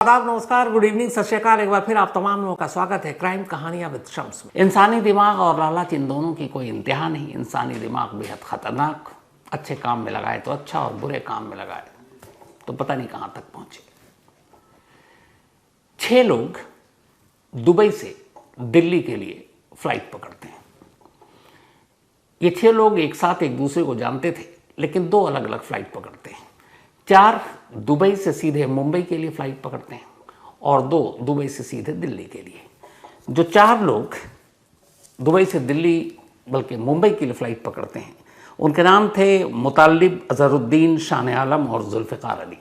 आदाब, नमस्कार, good evening, सत श्री अकाल। एक बार फिर आप तमाम लोगों का स्वागत है क्राइम कहानियां विद शम्स में। इंसानी दिमाग और लालच, इन दोनों की कोई इंतहा नहीं। इंसानी दिमाग बेहद खतरनाक, अच्छे काम में लगाए तो अच्छा और बुरे काम में लगाए तो पता नहीं कहां तक पहुंचे। 6 लोग दुबई से दिल्ली के लिए फ्लाइट पकड़ते हैं। ये 6 लोग एक साथ एक दूसरे को जानते थे, लेकिन 2 अलग अलग फ्लाइट पकड़ते हैं। 4 दुबई से सीधे मुंबई के लिए फ्लाइट पकड़ते हैं और 2 दुबई से सीधे दिल्ली के लिए। जो 4 लोग दुबई से दिल्ली बल्कि मुंबई के लिए फ्लाइट पकड़ते हैं, उनके नाम थे मुतालिब, अजहरुद्दीन, शान आलम और जुल्फ़िकार अली।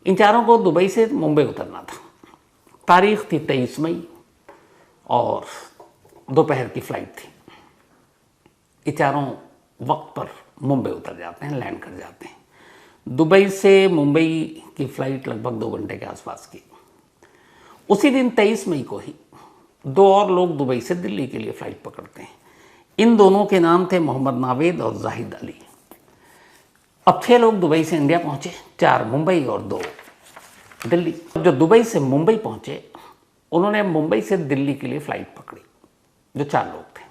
इन चारों को दुबई से मुंबई उतरना था। तारीख थी 23 मई और दोपहर की फ्लाइट थी। ये चारों वक्त पर मुंबई उतर जाते हैं, लैंड कर जाते हैं। दुबई से मुंबई की फ़्लाइट लगभग 2 घंटे के आसपास की। उसी दिन 23 मई को ही 2 और लोग दुबई से दिल्ली के लिए फ़्लाइट पकड़ते हैं। इन दोनों के नाम थे मोहम्मद नावेद और जाहिद अली। अब 6 लोग दुबई से इंडिया पहुंचे, 4 मुंबई और 2 दिल्ली। जो दुबई से मुंबई पहुंचे, उन्होंने मुंबई से दिल्ली के लिए फ़्लाइट पकड़ी, जो 4 लोग थे,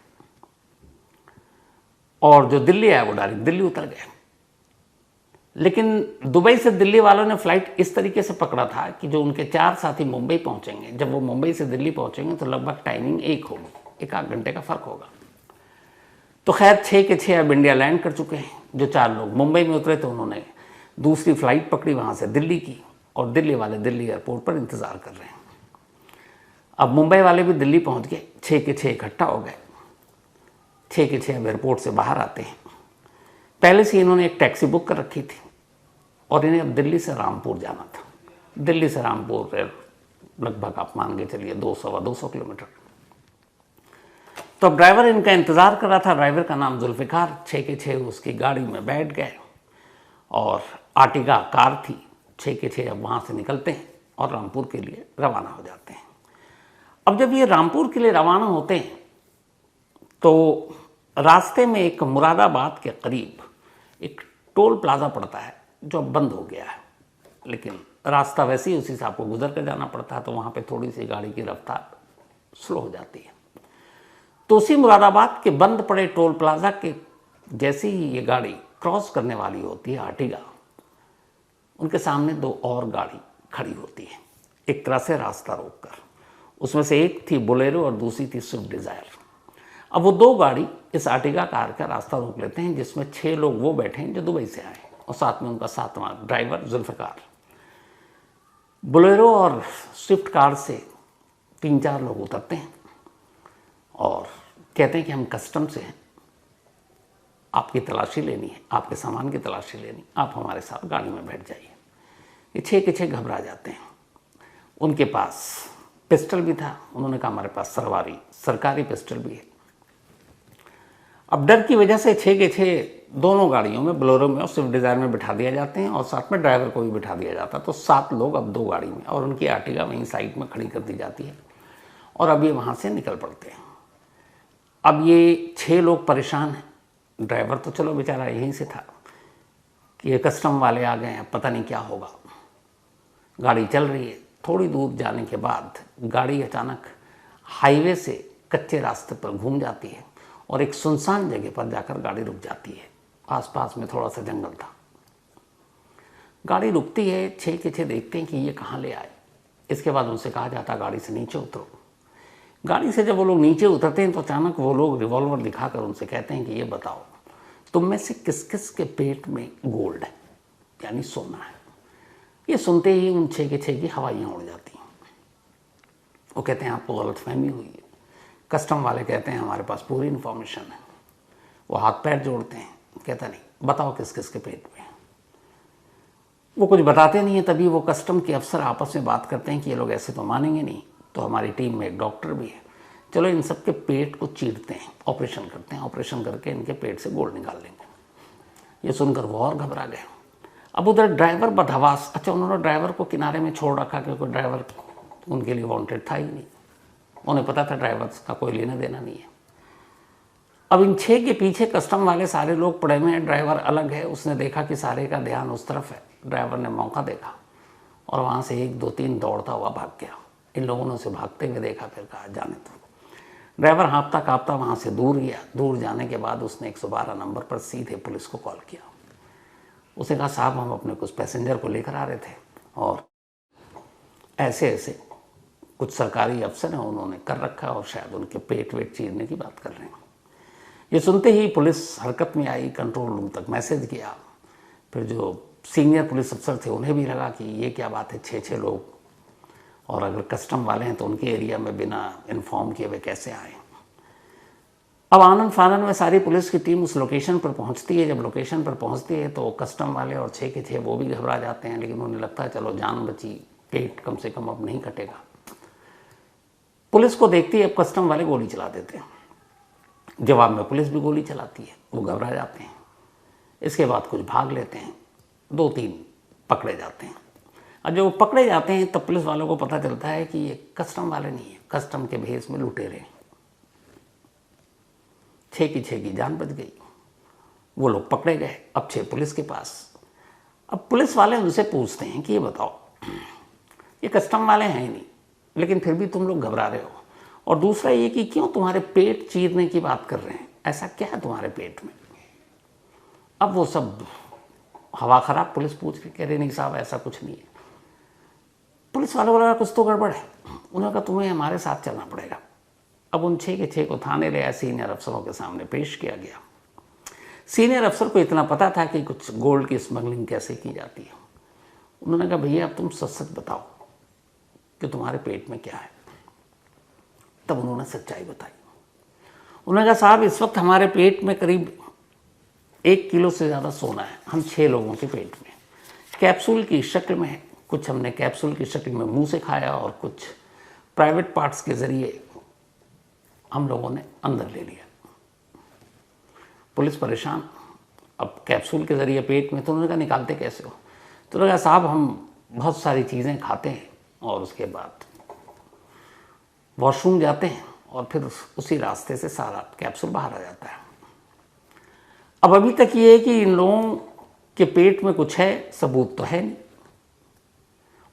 और जो दिल्ली आया वो डायरेक्ट दिल्ली उतर गए। लेकिन दुबई से दिल्ली वालों ने फ़्लाइट इस तरीके से पकड़ा था कि जो उनके 4 साथी मुंबई पहुंचेंगे, जब वो मुंबई से दिल्ली पहुंचेंगे तो लगभग टाइमिंग एक होगी, 1 घंटे का फ़र्क होगा। तो खैर 6 के 6 अब इंडिया लैंड कर चुके हैं। जो 4 लोग मुंबई में उतरे थे, उन्होंने दूसरी फ़्लाइट पकड़ी वहाँ से दिल्ली की, और दिल्ली वाले दिल्ली एयरपोर्ट पर इंतज़ार कर रहे हैं। अब मुंबई वाले भी दिल्ली पहुँच गए, 6 के 6 इकट्ठा हो गए। 6 के 6 अब एयरपोर्ट से बाहर आते हैं। पहले से इन्होंने एक टैक्सी बुक कर रखी थी और इन्हें अब दिल्ली से रामपुर जाना था। दिल्ली से रामपुर लगभग आप मान के चलिए 200-250 किलोमीटर। तो अब ड्राइवर इनका इंतज़ार कर रहा था। ड्राइवर का नाम जुल्फ़िकार। 6 के 6 उसकी गाड़ी में बैठ गए और आर्टिगा कार थी। 6 के 6 अब वहाँ से निकलते हैं और रामपुर के लिए रवाना हो जाते हैं। अब जब ये रामपुर के लिए रवाना होते हैं तो रास्ते में एक मुरादाबाद के करीब एक टोल प्लाज़ा पड़ता है, जो अब बंद हो गया है, लेकिन रास्ता वैसे ही उसी से आपको गुजर कर जाना पड़ता है, तो वहाँ पे थोड़ी सी गाड़ी की रफ्तार स्लो हो जाती है। तो उसी मुरादाबाद के बंद पड़े टोल प्लाज़ा के जैसे ही ये गाड़ी क्रॉस करने वाली होती है, आर्टिगा, उनके सामने 2 और गाड़ी खड़ी होती है, एक तरह से रास्ता रोक कर। उसमें से एक थी बोलेरो और दूसरी थी स्विफ्ट डिज़ायर। अब वो 2 गाड़ी इस आर्टिगा कार का रास्ता रोक लेते हैं, जिसमें 6 लोग वो बैठे हैं जो दुबई से आए, और साथ में उनका 7वां ड्राइवर जुल्फ़िकार। बोलेरो और स्विफ्ट कार से 3-4 लोग उतरते हैं और कहते हैं कि हम कस्टम से हैं, आपकी तलाशी लेनी है, आपके सामान की तलाशी लेनी, आप हमारे साथ गाड़ी में बैठ जाइए। ये 6 के 6 घबरा जाते हैं। उनके पास पिस्टल भी था। उन्होंने कहा हमारे पास सरकारी पिस्टल भी है। अब डर की वजह से 6 के 6 दोनों गाड़ियों में, बोलेरो में और स्विफ्ट डिज़ायर में बिठा दिया जाते हैं, और साथ में ड्राइवर को भी बिठा दिया जाता है। तो 7 लोग अब 2 गाड़ी में, और उनकी आर्टिगा वहीं साइड में खड़ी कर दी जाती है, और अब ये वहाँ से निकल पड़ते हैं। अब ये 6 लोग परेशान हैं। ड्राइवर तो चलो बेचारा यहीं से था कि ये कस्टम वाले आ गए हैं, अब पता नहीं क्या होगा। गाड़ी चल रही है। थोड़ी दूर जाने के बाद गाड़ी अचानक हाईवे से कच्चे रास्ते पर घूम जाती है और एक सुनसान जगह पर जाकर गाड़ी रुक जाती है। आसपास में थोड़ा सा जंगल था। गाड़ी रुकती है। 6 के 6 देखते हैं कि ये कहाँ ले आए। इसके बाद उनसे कहा जाता गाड़ी से नीचे उतरो। गाड़ी से जब वो लोग नीचे उतरते हैं तो अचानक वो लोग रिवॉल्वर दिखाकर उनसे कहते हैं कि ये बताओ, तुम में से किस किस के पेट में गोल्ड है, यानी सोना है। ये सुनते ही उन 6 के 6 की हवाइयाँ उड़ जाती हैं। वो कहते हैं आपको गलतफहमी हुई है। कस्टम वाले कहते हैं हमारे पास पूरी इन्फॉर्मेशन है। वो हाथ पैर जोड़ते हैं। कहता नहीं, बताओ किस किस के पेट में। वो कुछ बताते नहीं है। तभी वो कस्टम के अफसर आपस में बात करते हैं कि ये लोग ऐसे तो मानेंगे नहीं, तो हमारी टीम में एक डॉक्टर भी है, चलो इन सब के पेट को चीरते हैं, ऑपरेशन करते हैं, ऑपरेशन करके इनके पेट से गोल्ड निकाल लेंगे। ये सुनकर वो और घबरा गए। अब उधर ड्राइवर बदहवास। अच्छा, उन्होंने ड्राइवर को किनारे में छोड़ रखा क्योंकि ड्राइवर उनके लिए वांटेड था ही नहीं। उन्हें पता था ड्राइवर का कोई लेना देना नहीं है। अब इन 6 के पीछे कस्टम वाले सारे लोग पड़े हुए हैं। ड्राइवर अलग है। उसने देखा कि सारे का ध्यान उस तरफ है। ड्राइवर ने मौका देखा और वहाँ से 1 2 3 दौड़ता हुआ भाग गया। इन लोगों ने उसे भागते हुए देखा, फिर कहा जाने दो। ड्राइवर हाँफता काँपता वहाँ से दूर गया। दूर जाने के बाद उसने 112 नंबर पर सीधे पुलिस को कॉल किया। उसने कहा साहब हम अपने कुछ पैसेंजर को लेकर आ रहे थे और ऐसे ऐसे कुछ सरकारी अफसर हैं, उन्होंने कर रखा और शायद उनके पेट वेट चीरने की बात कर रहे हैं। ये सुनते ही पुलिस हरकत में आई, कंट्रोल रूम तक मैसेज किया। फिर जो सीनियर पुलिस अफसर थे उन्हें भी लगा कि ये क्या बात है, 6 लोग, और अगर कस्टम वाले हैं तो उनके एरिया में बिना इन्फॉर्म किए वे कैसे आए। अब आनंद फानन में सारी पुलिस की टीम उस लोकेशन पर पहुंचती है। जब लोकेशन पर पहुंचती है तो कस्टम वाले और 6 के 6 वो भी घबरा जाते हैं, लेकिन उन्हें लगता है चलो जान बची, पेट कम से कम अब नहीं कटेगा। पुलिस को देखती है, अब कस्टम वाले गोली चला देते हैं। जवाब में पुलिस भी गोली चलाती है, वो घबरा जाते हैं। इसके बाद कुछ भाग लेते हैं, 2-3 पकड़े जाते हैं। और जब वो पकड़े जाते हैं तब पुलिस वालों को पता चलता है कि ये कस्टम वाले नहीं है, कस्टम के भेस में लुटेरे। 6 की जान बच गई। वो लोग पकड़े गए। अब 6 पुलिस के पास। अब पुलिस वाले उनसे पूछते हैं कि ये बताओ, ये कस्टम वाले हैं ही नहीं, लेकिन फिर भी तुम लोग घबरा रहे हो, और दूसरा ये कि क्यों तुम्हारे पेट चीरने की बात कर रहे हैं, ऐसा क्या है तुम्हारे पेट में। अब वो सब हवा खराब पुलिस पूछ के कह रहे नहीं साहब ऐसा कुछ नहीं है। पुलिस वालों को लगा कुछ तो गड़बड़ है। उन्होंने कहा तुम्हें हमारे साथ चलना पड़ेगा। अब उन 6 के 6 को थाने ले आए, सीनियर अफसरों के सामने पेश किया गया। सीनियर अफसर को इतना पता था कि कुछ गोल्ड की स्मगलिंग कैसे की जाती है। उन्होंने कहा भैया अब तुम सच सच बताओ कि तुम्हारे पेट में क्या है। तब उन्होंने सच्चाई बताई। उन्होंने कहा साहब इस वक्त हमारे पेट में करीब 1 किलो से ज़्यादा सोना है, हम 6 लोगों के पेट में, कैप्सूल की शक्ल में है। कुछ हमने कैप्सूल की शक्ल में मुंह से खाया और कुछ प्राइवेट पार्ट्स के ज़रिए हम लोगों ने अंदर ले लिया। पुलिस परेशान, अब कैप्सूल के ज़रिए पेट में, तो उन्होंने कहा निकालते कैसे हो। तो उन्होंने कहा साहब हम बहुत सारी चीज़ें खाते हैं और उसके बाद वॉशरूम जाते हैं और फिर उसी रास्ते से सारा कैप्सूल बाहर आ जाता है। अब अभी तक ये है कि इन लोगों के पेट में कुछ है, सबूत तो है नहीं।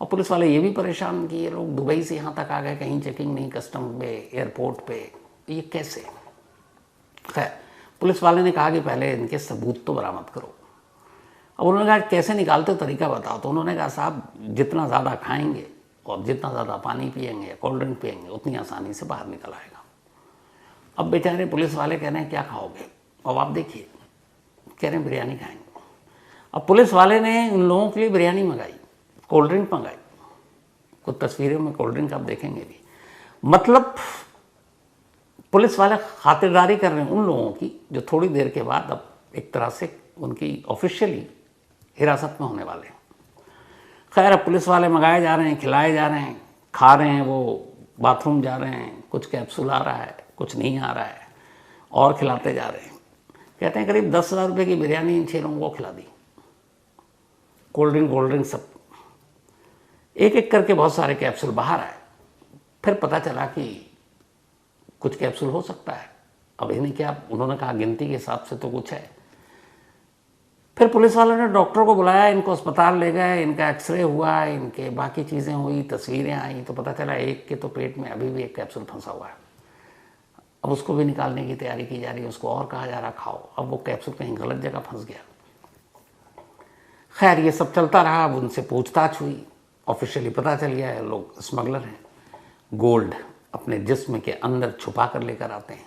और पुलिस वाले ये भी परेशान कि ये लोग दुबई से यहाँ तक आ गए, कहीं चेकिंग नहीं, कस्टम पे, एयरपोर्ट पे, ये कैसे। खैर पुलिस वाले ने कहा कि पहले इनके सबूत तो बरामद करो। अब उन्होंने कहा कैसे निकालते हो, तरीका बताओ। तो उन्होंने कहा साहब जितना ज़्यादा खाएंगे और जितना ज़्यादा पानी पिएंगे या कोल्ड ड्रिंक पिएंगे उतनी आसानी से बाहर निकल आएगा। अब बेचारे पुलिस वाले कह रहे हैं क्या खाओगे, अब आप देखिए कह रहे हैं बिरयानी खाएंगे। अब पुलिस वाले ने उन लोगों के लिए बिरयानी मंगाई, कोल्ड ड्रिंक मंगाई। कुछ तस्वीरों में कोल्ड ड्रिंक आप देखेंगे भी। मतलब पुलिस वाले खातिरदारी कर रहे हैं उन लोगों की जो थोड़ी देर के बाद अब एक तरह से उनकी ऑफिशियली हिरासत में होने वाले हैं। खैर अब पुलिस वाले मंगाए जा रहे हैं, खिलाए जा रहे हैं, खा रहे हैं, वो बाथरूम जा रहे हैं, कुछ कैप्सूल आ रहा है, कुछ नहीं आ रहा है, और खिलाते जा रहे हैं। कहते हैं करीब 10,000 रुपये की बिरयानी इन 6 लोगों को खिला दी, कोल्ड ड्रिंक सब। एक एक करके बहुत सारे कैप्सूल बाहर आए। फिर पता चला कि कुछ कैप्सूल हो सकता है, अब इन्हें क्या, उन्होंने कहा गिनती के हिसाब से तो कुछ है। फिर पुलिस वालों ने डॉक्टर को बुलाया, इनको अस्पताल ले गए, इनका एक्सरे हुआ, इनके बाकी चीज़ें हुई, तस्वीरें आई, तो पता चला एक के तो पेट में अभी भी एक कैप्सूल फंसा हुआ है। अब उसको भी निकालने की तैयारी की जा रही है, उसको और कहा जा रहा खाओ। अब वो कैप्सूल कहीं गलत जगह फंस गया। खैर ये सब चलता रहा। अब उनसे पूछताछ हुई, ऑफिशियली पता चल गया है लोग स्मगलर हैं, गोल्ड अपने जिस्म के अंदर छुपा कर लेकर आते हैं।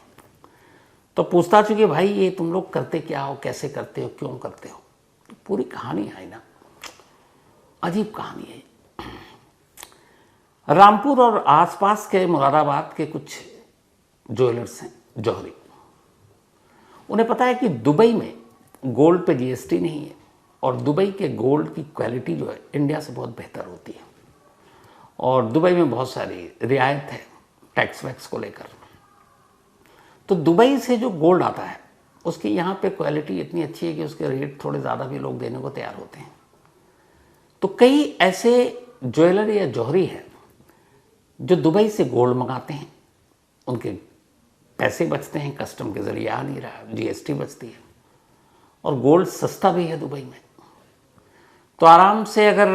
तो पूछताछ हुई कि भाई ये तुम लोग करते क्या हो, कैसे करते हो, क्यों करते हो। तो पूरी कहानी है ना, अजीब कहानी है। रामपुर और आसपास के मुरादाबाद के कुछ ज्वेलर्स हैं जौहरी, उन्हें पता है कि दुबई में गोल्ड पे जीएसटी नहीं है और दुबई के गोल्ड की क्वालिटी जो है इंडिया से बहुत बेहतर होती है, और दुबई में बहुत सारी रियायत है टैक्स वैक्स को लेकर। तो दुबई से जो गोल्ड आता है उसकी यहाँ पे क्वालिटी इतनी अच्छी है कि उसके रेट थोड़े ज़्यादा भी लोग देने को तैयार होते हैं। तो कई ऐसे ज्वेलर या जौहरी हैं जो दुबई से गोल्ड मंगाते हैं, उनके पैसे बचते हैं, कस्टम के ज़रिए आ नहीं रहा, जीएसटी बचती है, और गोल्ड सस्ता भी है दुबई में। तो आराम से अगर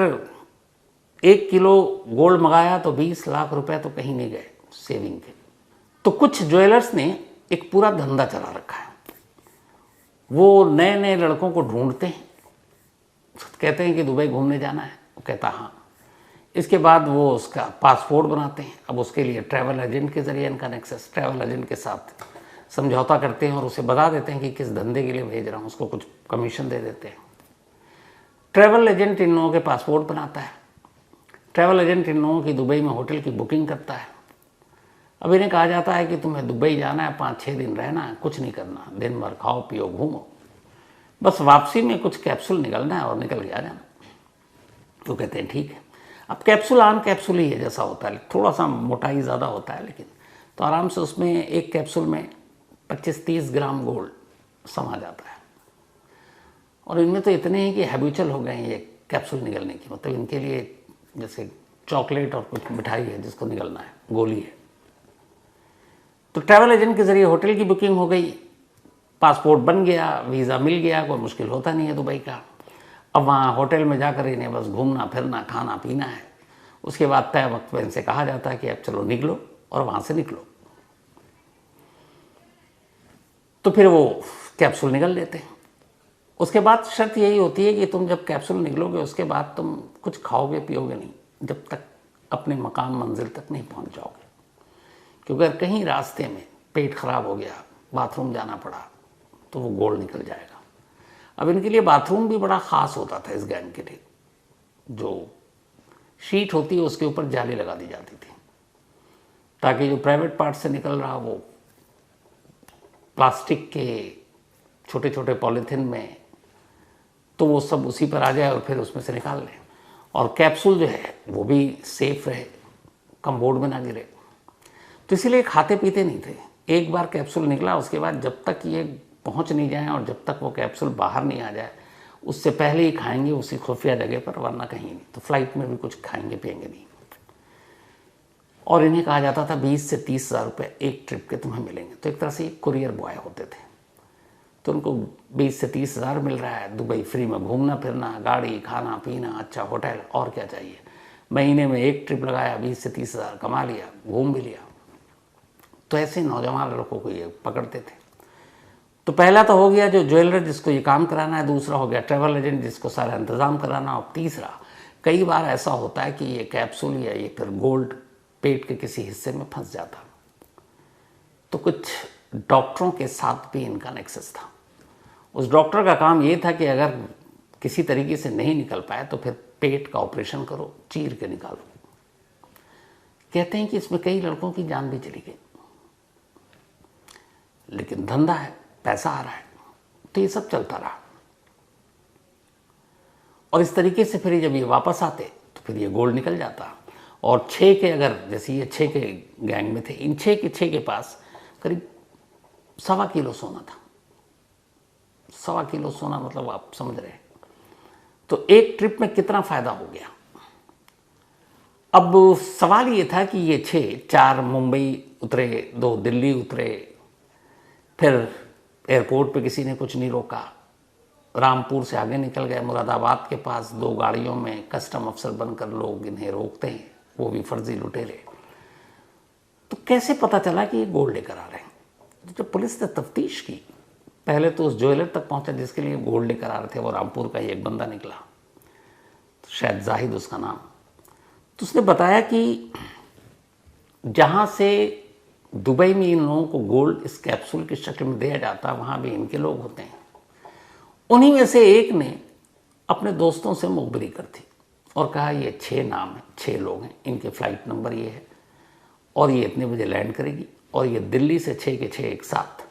1 किलो गोल्ड मंगाया तो 20 लाख रुपए तो कहीं नहीं गए सेविंग के। तो कुछ ज्वेलर्स ने एक पूरा धंधा चला रखा है। वो नए नए लड़कों को ढूंढते हैं, कहते हैं कि दुबई घूमने जाना है, वो कहता हाँ। इसके बाद वो उसका पासपोर्ट बनाते हैं। अब उसके लिए ट्रैवल एजेंट के ज़रिए इनका नेक्सस, ट्रैवल एजेंट के साथ समझौता करते हैं और उसे बता देते हैं कि किस धंधे के लिए भेज रहा हूँ, उसको कुछ कमीशन दे देते हैं। ट्रैवल एजेंट इन लोगों के पासपोर्ट बनाता है, ट्रैवल एजेंट इन लोगों की दुबई में होटल की बुकिंग करता है। अब इन्हें कहा जाता है कि तुम्हें दुबई जाना है, 5-6 दिन रहना है, कुछ नहीं करना, दिन भर खाओ पियो घूमो, बस वापसी में कुछ कैप्सूल निकलना है और निकल के आ जाना। तो कहते हैं ठीक है। अब कैप्सूल आम कैप्सूल ही है जैसा होता है, थोड़ा सा मोटाई ज़्यादा होता है, लेकिन तो आराम से उसमें एक कैप्सूल में 25-30 ग्राम गोल्ड समा जाता है। और इनमें तो इतने हैं कि हैबिचुअल हो गए हैं ये कैप्सूल निकलने की, मतलब इनके लिए जैसे चॉकलेट और कुछ मिठाई है जिसको निकलना है, गोली है। तो ट्रैवल एजेंट के ज़रिए होटल की बुकिंग हो गई, पासपोर्ट बन गया, वीज़ा मिल गया, कोई मुश्किल होता नहीं है दुबई का। अब वहाँ होटल में जाकर इन्हें बस घूमना फिरना खाना पीना है। उसके बाद तय वक्त पर इनसे कहा जाता है कि अब चलो निकलो, और वहाँ से निकलो। तो फिर वो कैप्सूल निकल लेते हैं। उसके बाद शर्त यही होती है कि तुम जब कैप्सूल निकलोगे उसके बाद तुम कुछ खाओगे पियोगे नहीं जब तक अपने मकाम मंजिल तक नहीं पहुँच जाओगे, क्योंकि अगर कहीं रास्ते में पेट खराब हो गया, बाथरूम जाना पड़ा, तो वो गोल्ड निकल जाएगा। अब इनके लिए बाथरूम भी बड़ा ख़ास होता था इस गैंग के लिए। जो शीट होती है उसके ऊपर जाली लगा दी जाती थी ताकि जो प्राइवेट पार्ट से निकल रहा वो प्लास्टिक के छोटे छोटे पॉलीथिन में, तो वो सब उसी पर आ जाए और फिर उसमें से निकाल लें। और कैप्सूल जो है वो भी सेफ रहे, कमबोर्ड में ना गिरे। तो इसीलिए खाते पीते नहीं थे। एक बार कैप्सूल निकला उसके बाद जब तक ये पहुंच नहीं जाए और जब तक वो कैप्सूल बाहर नहीं आ जाए उससे पहले ही खाएंगे उसी खुफिया जगह पर, वरना कहीं नहीं। तो फ्लाइट में भी कुछ खाएंगे पिएंगे नहीं। और इन्हें कहा जाता था 20 से 30 हज़ार रुपये एक ट्रिप के तुम्हें मिलेंगे। तो एक तरह से कुरियर बॉय होते थे, तो उनको 20 से 30 हज़ार मिल रहा है, दुबई फ्री में घूमना फिरना, गाड़ी खाना पीना, अच्छा होटल, और क्या चाहिए। महीने में एक ट्रिप लगाया, 20 से 30 हज़ार कमा लिया, घूम भी लिया। तो ऐसे नौजवान लड़कों को ये पकड़ते थे। तो पहला तो हो गया जो ज्वेलर जिसको ये काम कराना है, दूसरा हो गया ट्रैवल एजेंट जिसको सारा इंतज़ाम कराना, और तीसरा कई बार ऐसा होता है कि ये कैप्सूल या ये फिर गोल्ड पेट के किसी हिस्से में फंस जाता। तो कुछ डॉक्टरों के साथ भी इनका नेक्सस था। उस डॉक्टर का काम ये था कि अगर किसी तरीके से नहीं निकल पाए तो फिर पेट का ऑपरेशन करो, चीर के निकालो। कहते हैं कि इसमें कई लड़कों की जान भी चली गई, लेकिन धंधा है, पैसा आ रहा है, तो ये सब चलता रहा। और इस तरीके से फिर जब ये वापस आते तो फिर ये गोल्ड निकल जाता। और 6 के, अगर जैसे ये 6 के गैंग में थे, इन 6 के पास करीब 1.25 किलो सोना था। 1.25 किलो सोना मतलब आप समझ रहे हैं। तो एक ट्रिप में कितना फायदा हो गया। अब सवाल ये था कि ये 4 मुंबई उतरे, 2 दिल्ली उतरे, फिर एयरपोर्ट पे किसी ने कुछ नहीं रोका, रामपुर से आगे निकल गए, मुरादाबाद के पास 2 गाड़ियों में कस्टम अफसर बनकर लोग इन्हें रोकते हैं, वो भी फर्जी लुटेरे। तो कैसे पता चला कि ये गोल्ड लेकर आ रहे हैं। तो जब पुलिस ने तफ्तीश की, पहले तो उस ज्वेलर तक पहुंचा जिसके लिए गोल्ड लेकर आ रहे थे, वो रामपुर का ही एक बंदा निकला, तो शायद जाहिद उसका नाम। तो उसने बताया कि जहाँ से दुबई में इन लोगों को गोल्ड इस कैप्सूल की शक्ल में दिया जाता, वहाँ भी इनके लोग होते हैं। उन्हीं में से एक ने अपने दोस्तों से मुखबिरी कर दी और कहा ये 6 नाम है, 6 लोग हैं, इनके फ्लाइट नंबर ये है और ये इतने बजे लैंड करेगी और ये दिल्ली से 6 के 6 एक साथ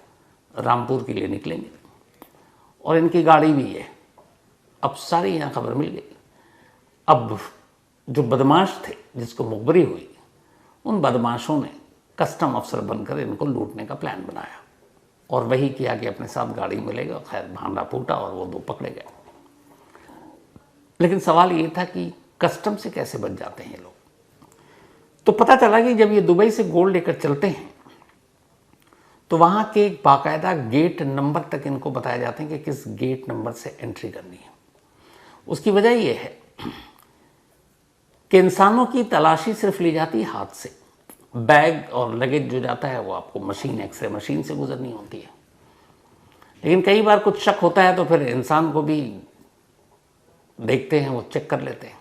रामपुर के लिए निकलेंगे और इनकी गाड़ी भी है। अब सारी यहाँ खबर मिल गई। अब जो बदमाश थे जिसको मुखबिरी हुई, उन बदमाशों ने कस्टम अफसर बनकर इनको लूटने का प्लान बनाया और वही किया कि अपने साथ गाड़ी मिलेगा। खैर भांडा फूटा और वो 2 पकड़े गए। लेकिन सवाल ये था कि कस्टम से कैसे बच जाते हैं ये लोग। तो पता चला कि जब ये दुबई से गोल्ड लेकर चलते हैं तो वहाँ के एक बाकायदा गेट नंबर तक इनको बताया जाते हैं कि किस गेट नंबर से एंट्री करनी है। उसकी वजह ये है कि इंसानों की तलाशी सिर्फ ली जाती है हाथ से। बैग और लगेज जो जाता है वो आपको मशीन, एक्सरे मशीन से गुजरनी होती है। लेकिन कई बार कुछ शक होता है तो फिर इंसान को भी देखते हैं, वो चेक कर लेते हैं।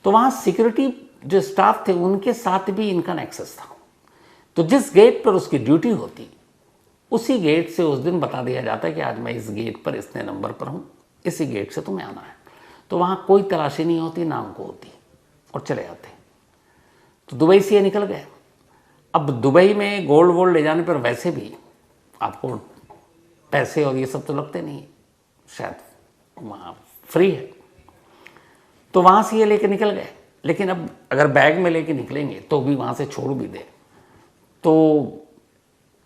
तो वहाँ सिक्योरिटी जो स्टाफ थे उनके साथ भी इनका नेक्सस था। तो जिस गेट पर उसकी ड्यूटी होती, उसी गेट से उस दिन बता दिया जाता है कि आज मैं इस गेट पर इतने नंबर पर हूँ, इसी गेट से तुम्हें आना है। तो वहाँ कोई तलाशी नहीं होती, ना उनको होती, और चले जाते। तो दुबई से ये निकल गए। अब दुबई में गोल्ड वोल्ड ले जाने पर वैसे भी आपको पैसे और ये सब तो लगते नहीं, शायद वहाँ फ्री है। तो वहाँ से ये लेके निकल गए। लेकिन अब अगर बैग में लेके निकलेंगे तो भी वहाँ से छोड़ भी दे तो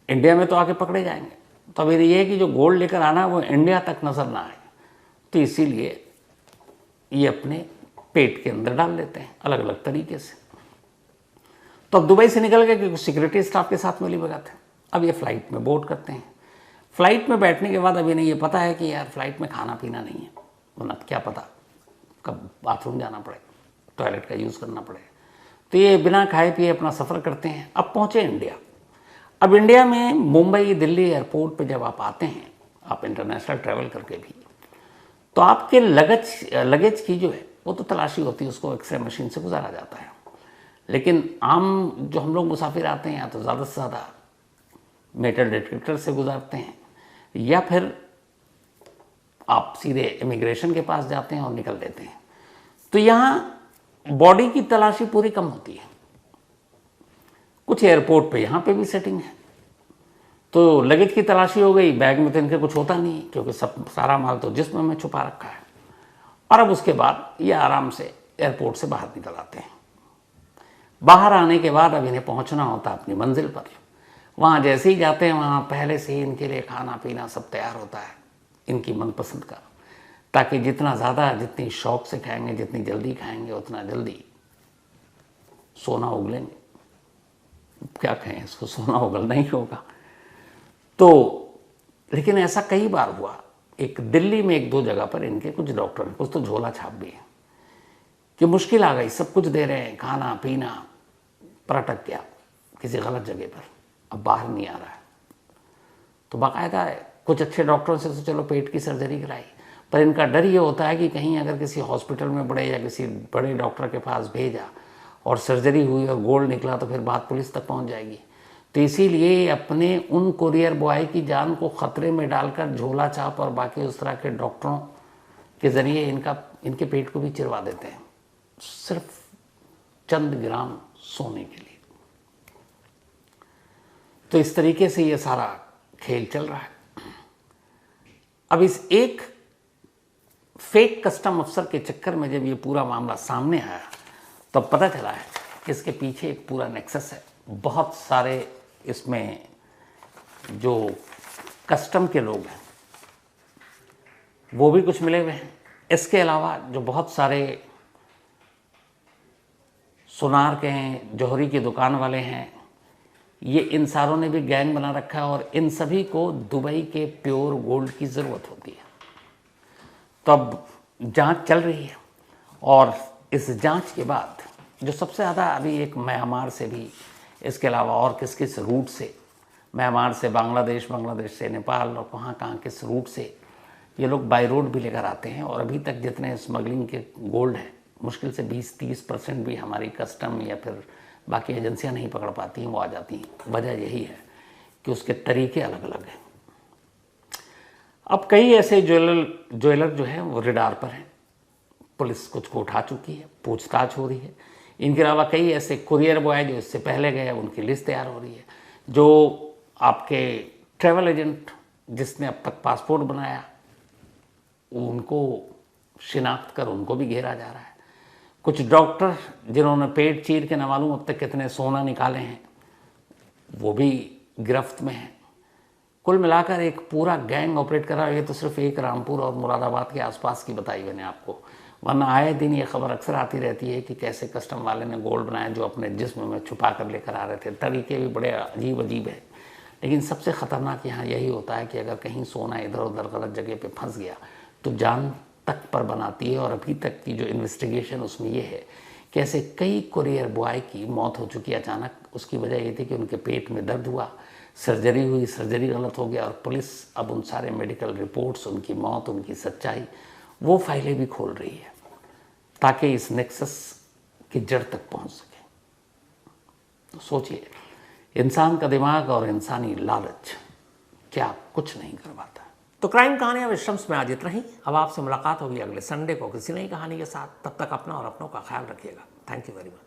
इंडिया में तो आके पकड़े जाएंगे। तो अब ये है कि जो गोल्ड लेकर आना है वो इंडिया तक नज़र ना आए, तो इसीलिए ये अपने पेट के अंदर डाल लेते हैं अलग अलग तरीके से। तो अब दुबई से निकल गए क्योंकि सिक्योरिटी स्टाफ के साथ मिली भगत है। अब ये फ्लाइट में बोर्ड करते हैं। फ्लाइट में बैठने के बाद अब इन्हें ये पता है कि यार फ्लाइट में खाना पीना नहीं है, वरना क्या पता कब बाथरूम जाना पड़े, टॉयलेट का यूज़ करना पड़े। तो ये बिना खाए पिए अपना सफ़र करते हैं। अब पहुँचे इंडिया। अब इंडिया में मुंबई दिल्ली एयरपोर्ट पे जब आप आते हैं, आप इंटरनेशनल ट्रैवल करके भी, तो आपके लगेज की जो है वो तो तलाशी होती है, उसको एक्सरे मशीन से गुजारा जाता है। लेकिन आम जो हम लोग मुसाफिर आते हैं तो ज़्यादा से ज़्यादा मेटल डिटेक्टर से गुजारते हैं, या फिर आप सीधे इमिग्रेशन के पास जाते हैं और निकल देते हैं। तो यहाँ बॉडी की तलाशी पूरी कम होती है। कुछ एयरपोर्ट पे यहाँ पे भी सेटिंग है। तो लगेज की तलाशी हो गई, बैग में तो इनके कुछ होता नहीं क्योंकि सब सारा माल तो जिस्म में छुपा रखा है। और अब उसके बाद ये आराम से एयरपोर्ट से बाहर निकल आते हैं। बाहर आने के बाद अब इन्हें पहुँचना होता है अपनी मंजिल पर। वहाँ जैसे ही जाते हैं वहाँ पहले से ही इनके लिए खाना पीना सब तैयार होता है, इनकी मनपसंद का, ताकि जितना ज़्यादा, जितनी शौक से खाएंगे, जितनी जल्दी खाएंगे, उतना जल्दी सोना उगलेंगे। क्या कहें इसको, सोना उगलना ही होगा। तो लेकिन ऐसा कई बार हुआ। एक दिल्ली में एक दो जगह पर इनके कुछ डॉक्टर, कुछ तो झोला छाप भी है कि मुश्किल आ गई, सब कुछ दे रहे हैं, खाना पीना, पर अटक गया किसी गलत जगह पर, अब बाहर नहीं आ रहा है। तो बाकायदा कुछ अच्छे डॉक्टरों से तो चलो पेट की सर्जरी कराई, पर इनका डर ये होता है कि कहीं अगर किसी हॉस्पिटल में बड़े या किसी बड़े डॉक्टर के पास भेजा और सर्जरी हुई और गोल्ड निकला तो फिर बात पुलिस तक पहुंच जाएगी। तो इसीलिए अपने उन कुरियर बॉय की जान को खतरे में डालकर झोला छाप और बाकी उस तरह के डॉक्टरों के ज़रिए इनके पेट को भी चिरवा देते हैं, सिर्फ चंद ग्राम सोने के लिए। तो इस तरीके से ये सारा खेल चल रहा है। अब इस एक फेक कस्टम अफसर के चक्कर में जब ये पूरा मामला सामने आया तब तो पता चला है कि इसके पीछे एक पूरा नेक्सस है। बहुत सारे इसमें जो कस्टम के लोग हैं वो भी कुछ मिले हुए हैं। इसके अलावा जो बहुत सारे सुनार के हैं, जौहरी की दुकान वाले हैं, ये इन सारों ने भी गैंग बना रखा है और इन सभी को दुबई के प्योर गोल्ड की ज़रूरत होती है। तो अब जांच चल रही है और इस जांच के बाद जो सबसे ज़्यादा अभी एक म्यांमार से भी, इसके अलावा और किस किस रूट से, म्यांमार से बांग्लादेश, बांग्लादेश से नेपाल और कहाँ किस रूट से ये लोग बाई रोड भी लेकर आते हैं। और अभी तक जितने स्मगलिंग के गोल्ड हैं मुश्किल से 20-30% भी हमारी कस्टम या फिर बाकी एजेंसियां नहीं पकड़ पाती हैं, वो आ जाती हैं। वजह यही है कि उसके तरीके अलग अलग हैं। अब कई ऐसे ज्वेलर जो है वो रिडार पर हैं, पुलिस कुछ को उठा चुकी है, पूछताछ हो रही है। इनके अलावा कई ऐसे कुरियर बॉय जो इससे पहले गए, उनकी लिस्ट तैयार हो रही है। जो आपके ट्रैवल एजेंट जिसने अब तक पासपोर्ट बनाया उनको शिनाख्त कर उनको भी घेरा जा रहा है। कुछ डॉक्टर जिन्होंने पेट चीर के न मालूम अब तक कितने सोना निकाले हैं वो भी गिरफ्त में हैं। कुल मिलाकर एक पूरा गैंग ऑपरेट कर रहा है। ये तो सिर्फ एक रामपुर और मुरादाबाद के आसपास की बताई मैंने आपको, वरना आए दिन ये खबर अक्सर आती रहती है कि कैसे कस्टम वाले ने गोल्ड बनाया जो अपने जिस्म में छुपा कर लेकर आ रहे थे। तरीके भी बड़े अजीब अजीब है। लेकिन सबसे ख़तरनाक यहाँ यही होता है कि अगर कहीं सोना इधर उधर गलत जगह पे फंस गया तो जान तक पर बनाती है। और अभी तक की जो इन्वेस्टिगेशन उसमें ये है कि ऐसे कई कुरियर बॉय की मौत हो चुकी अचानक। उसकी वजह ये थी कि उनके पेट में दर्द हुआ, सर्जरी हुई, सर्जरी गलत हो गया, और पुलिस अब उन सारे मेडिकल रिपोर्ट्स, उनकी मौत, उनकी सच्चाई, वो फाइलें भी खोल रही है ताकि इस नेक्सस की जड़ तक पहुंच सके। तो सोचिए, इंसान का दिमाग और इंसानी लालच क्या कुछ नहीं करवाता। तो क्राइम कहानियां विश्वम्स में आज इतना ही। अब आपसे मुलाकात होगी अगले संडे को किसी नई कहानी के साथ। तब तक अपना और अपनों का ख्याल रखिएगा। Thank you very much.